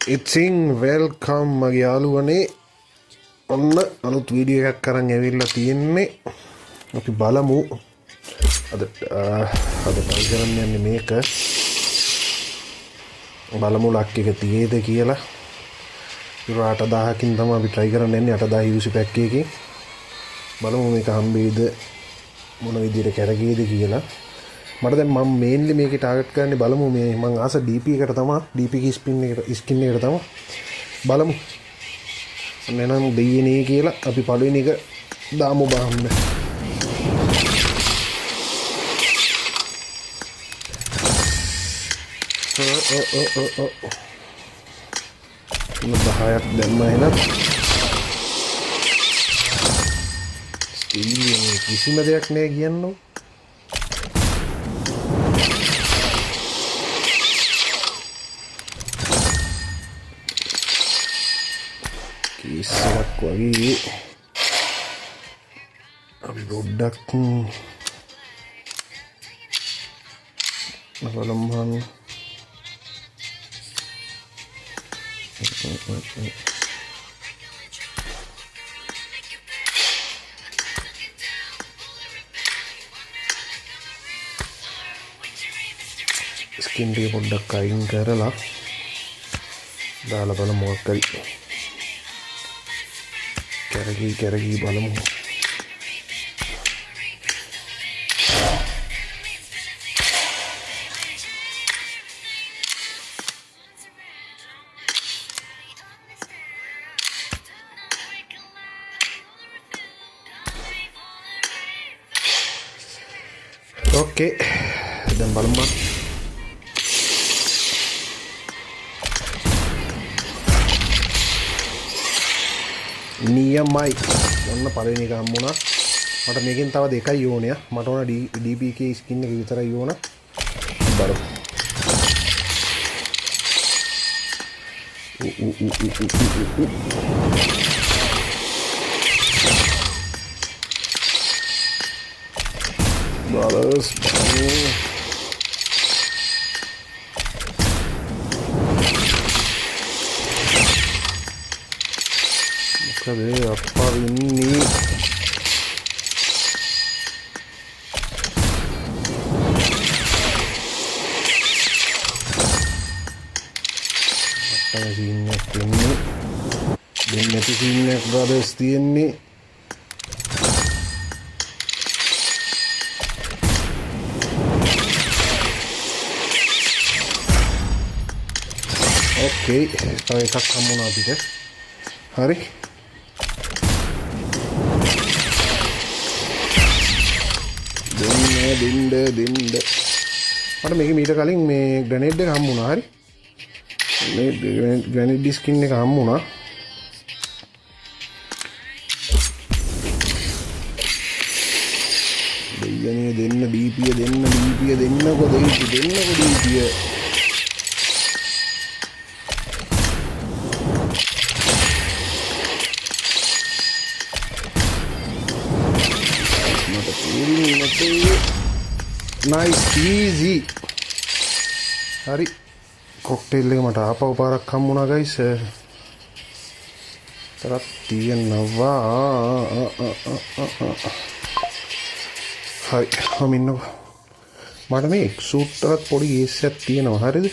ඉතින් වෙල්කම් මගේ යාළුවනේ ඔන්න අලුත් වීඩියෝ එකක් අරන් ඇවිල්ලා තියෙන්නේ අපි බලමු අද try කරන්න යන්නේ මේක බලමු ලක් එක තියේද කියලා ඉතින් 8000කින් තමයි අපි try කරන්න යන්නේ 8000 UC pack එකකින් බලමු මේක හම්බෙයිද මොන විදිහට කරගේද කියලා මට දැන් මම මේන්ලි මේකේ ටාගට් කරන්නේ බලමු මේ මම ආස DP එකට තමයි DP කී ස්කින් එකට තමයි බලමු මෙන්නම් දෙයිනේ කියලා අපි පළවෙනි එක දාමු බහන්න බහයක් දැම්ම එහෙනම් ස්කින් කිසිම දෙයක් නෑ කියන්නෝ ඉස්සරක් වගේ අපි ගොඩක් බලමු ස්කින් එක පොඩ්ඩක් අයින් කරලා දාලා බලමු මොකක් හරි කරගී බලමු ඕකේ දැන් බලමු නියමයි ඔන්න පළවෙනි එක හම්බුණා මට මේකෙන් තව දෙකයි ඕනේ මට ඕන DPK ස්කින් එක විතරයි ඕන බලමු බලස් මොකද අප්පා වෙන්නේ නැති සීන් එකක් බ්‍රදර්ස් තියෙන්නේ ඕකේ තව එකක් හම්බුණා අපිට හරි දෙන්න මට මේක මීට කලින් මේ ග්‍රැනේඩ් එක හම්බුණා හරි මේ ග්‍රැනේඩ් ස්කින් එක හම්බුණා දෙයනේ දෙන්න DP දෙන්නකො DP nice easy හරි කොක්ටේල් එක මට ආපහු පාරක් හම්බුණා guys තරක් තියෙනවා හරි මම ඉන්නකො මට මේ එක්සූට් එකක් පොඩි ඒස් එකක් තියෙනවා හරිද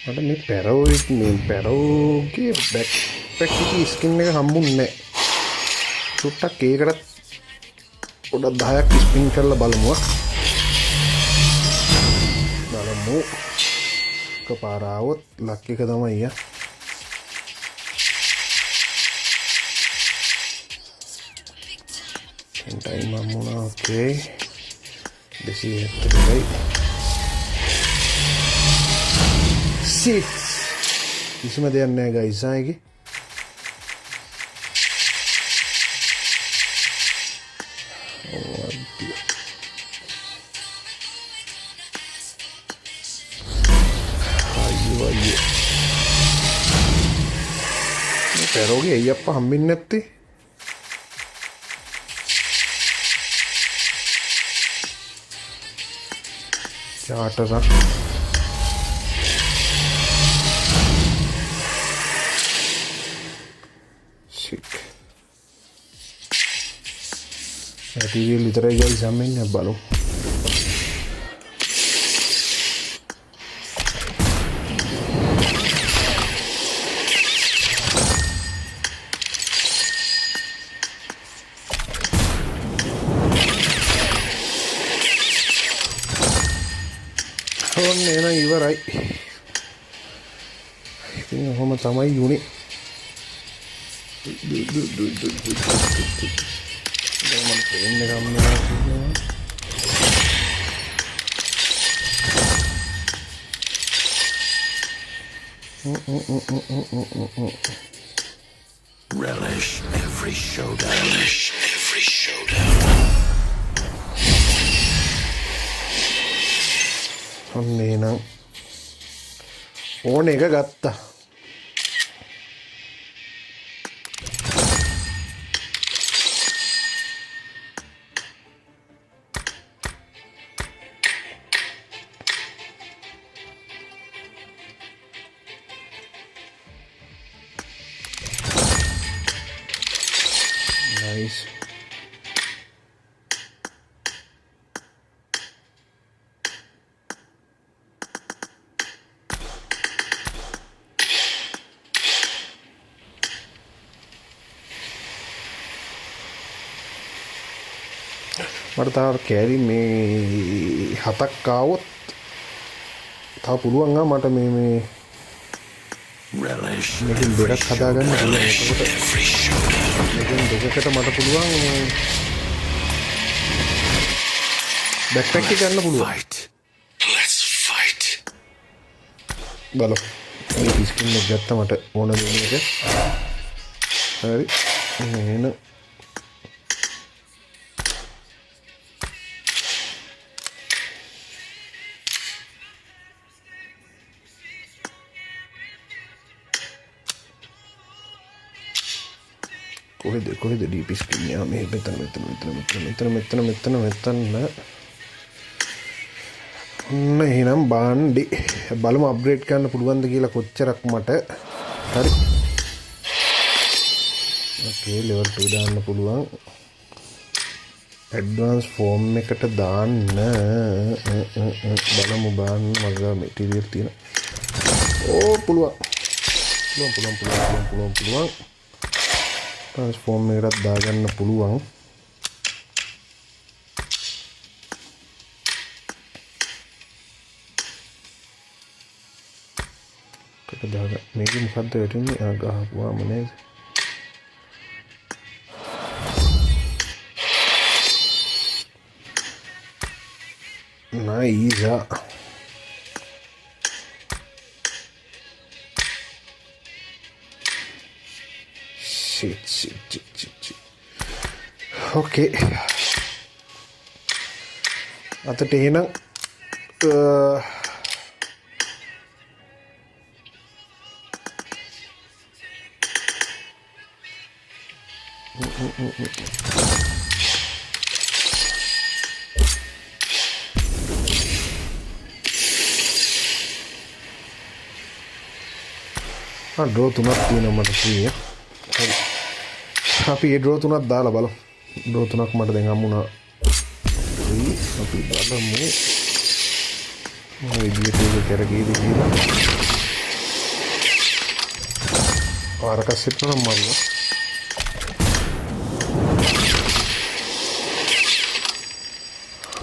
මට මේ පැරෝගේ බෑක් පැක් එකේ ස්කින් එක හම්බුන්නේ නැහැ චුට්ටක් ඒකට පොඩක් 10ක් ස්පින් කරලා බලමු එකපාර આવොත් ලක් එක තමයි යා ටයිම් හම්බුණා ඕකේ 270යි 6 කිසිම දෙයක් නැහැ ගයිස් ආයේ පැරෝගේ අයියප්ප හම්බෙන්නේ නැත්තේ चार्टर sick. Material විතරයි guys අම්මෙන් බලමු. ඔන්න එන ඉවරයි. ඉතින් ඔහොම තමයි යුනේ. දැන් මම පේන්න ගමනවා. Relish every showdown. Relish every showdown. ඔන්න එනම් ඕන එක ගත්තා. Nice. මට තාම කෑලි මේ 7ක් ආවොත් තා පුළුවන් මට මේ මේකෙන් දෙකක් හදාගන්න පුළුවන්. එතකොට මේකෙන් දෙකකට මට පුළුවන් බෑක්පැක් එක ගන්න පුළුවන්. Let's fight. බලමු. මේ ස්කින් එක ගත්ත මට ඕන දෙන එක. හරි. එන කොහෙද ඩීප් ස්කින් එක මේ මෙතන ඔන්න එහෙනම් බාන්ඩි බලමු අප්ග්‍රේඩ් කරන්න පුළුවන්ද කියලා කොච්චරක් මට. හරි. ඕකේ ලෙවල් 2 දාන්න පුළුවන්. ඇඩ්වාන්ස් ෆෝම් එකට දාන්න බලමු බාන්න මගේ මැටීරියල් තියෙන. ඕ පුළුවන්. ට්‍රාන්ස්ෆෝම් එකකට දාගන්න පුළුවන්. මේක මොකද්ද වැටෙන්නේ? ගහපුවාම නේද? නයිස්. Shit. Okay. අතට එහෙනම් ඩ්‍රෝ 3ක් තියෙනවා මට free. හරි. අපි ඒ ඩ්‍රෝ 3ක් දාලා බලමු. ඩ්‍රෝ 3ක් මට දැන් හම්බුණා. අපි බලමු. මොන විදියට ඒක කරගේද කියලා. ආරක සෙට් කරන්න මම.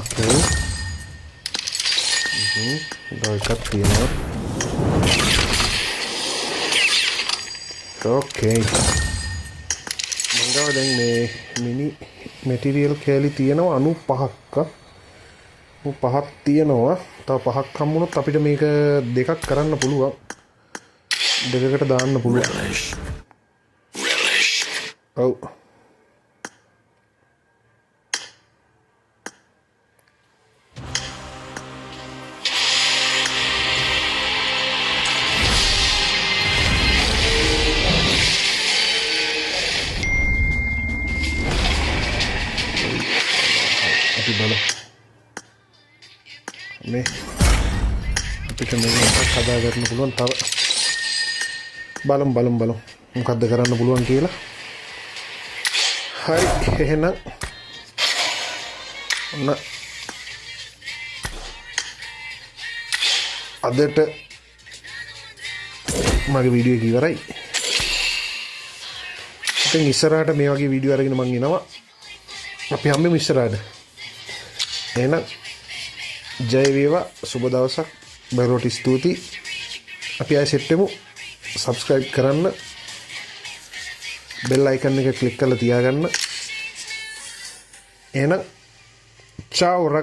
Okay. ඩොයිකක් තියෙනවා. Okay. මංගව දැන් මේ මිනි මැටීරියල් කෑලි තියෙනවා 95ක්. 5ක් තියෙනවා. තව 5ක් හම්බුනොත් අපිට මේක දෙකක් කරන්න පුළුවන්. දෙකකට දාන්න පුළුවන්. ඔව්. මේ අපිට මේක හදාගන්න පුළුවන්. තව බලමු මොකද්ද කරන්න පුළුවන් කියලා. හරි එහෙනම් ඔන්න අදට මගේ වීඩියෝ එක ඉවරයි. ඉතින් ඉස්සරහට මේ වගේ වීඩියෝ අරගෙන මම එනවා. අපි හැමෝම ඉස්සරහට. එහෙනම් ජය වේවා, සුබ දවසක්. බයිරෝට ස්තුතියි. අපි ආයෙ සෙට් වෙමු. subscribe කරන්න. bell icon එක click කරලා තියාගන්න. එහෙනම් ciao ragazzi.